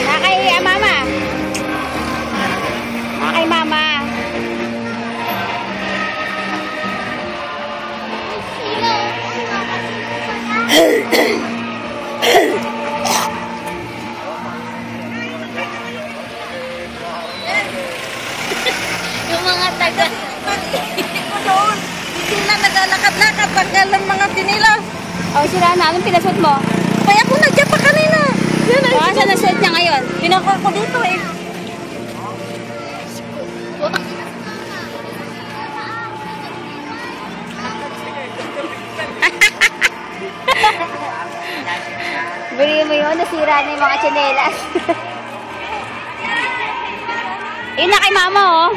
Nakay mama. Nakay mama. Yung mga taga hindi na naglalakad-lakad pagka ng mga pinilas. O, sila na. Anong pinasuot mo? Kaya ako nandiyan pa kanina. Yan ay. Baka saan nasuot niya ngayon? Pinakuha ko dito eh. Bili mo yun, nasira na yung mga tsinelas. Yun na kay mama, oh.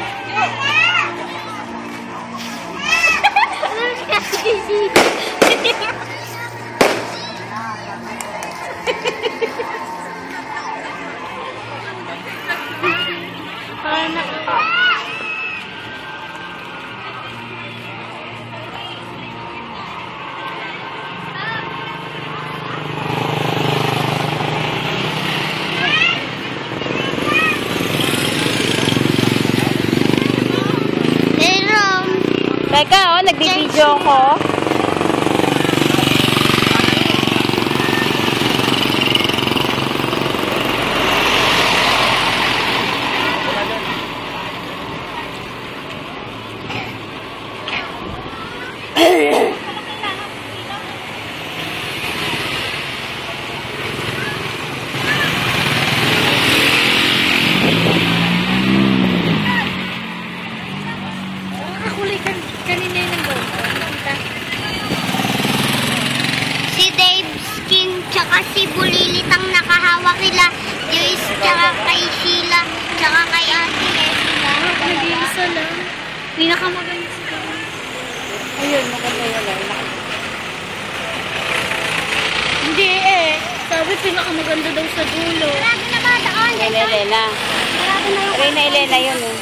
Teka, oh, nagbibideo ko. Si Dave Skin tsaka si Bulilit ang nakahawak nila. Joyce tsaka kay Sheila tsaka kay Ate Leslie. Nag-iisa lang. Pinakamaganda sila. Ayun, maganda yun. Hindi eh. Sabi pinakamaganda daw sa dulo. Marami na ba doon? Elena. Marami na yung Reyna Elena yun, eh.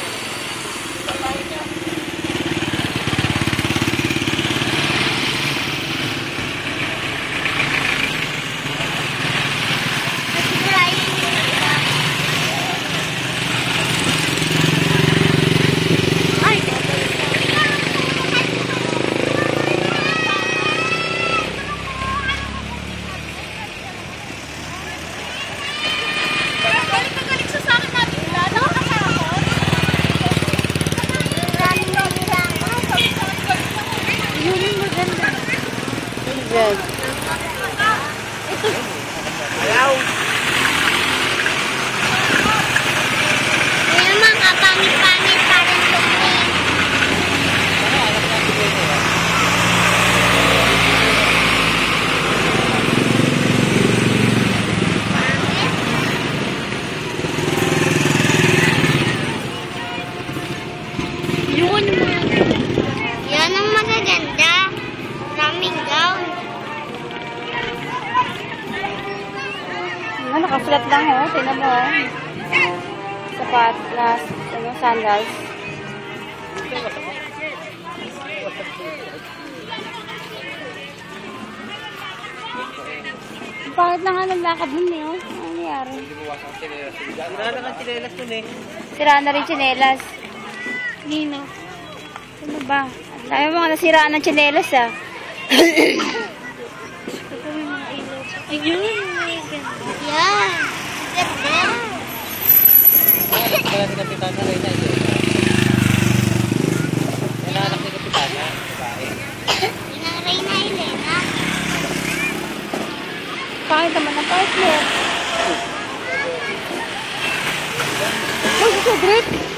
Good. Ayan mga pangit-pangit parang lupin. Yun mo. Yan ang magaganda. Maraming gown. Ano, naka-flat lang, oh. Tingnan mo, oh. Sapat na, ano, sandals. Bakit na nga ng lakad nun, eh, oh? Ano nangyari? Sira na ang tsinelas nun eh. Sira na rin tsinelas. Nino. Ano ba? Sabi mo nga nasiraan ng tsinelas, ah. Ayun, may ganda. Yan. Ganda. Wala si Kapitana Reyna ito. Inaanak ni Kapitana. Babae. Inaray na Elena. Pangit naman ang partner. Mag-Cedric?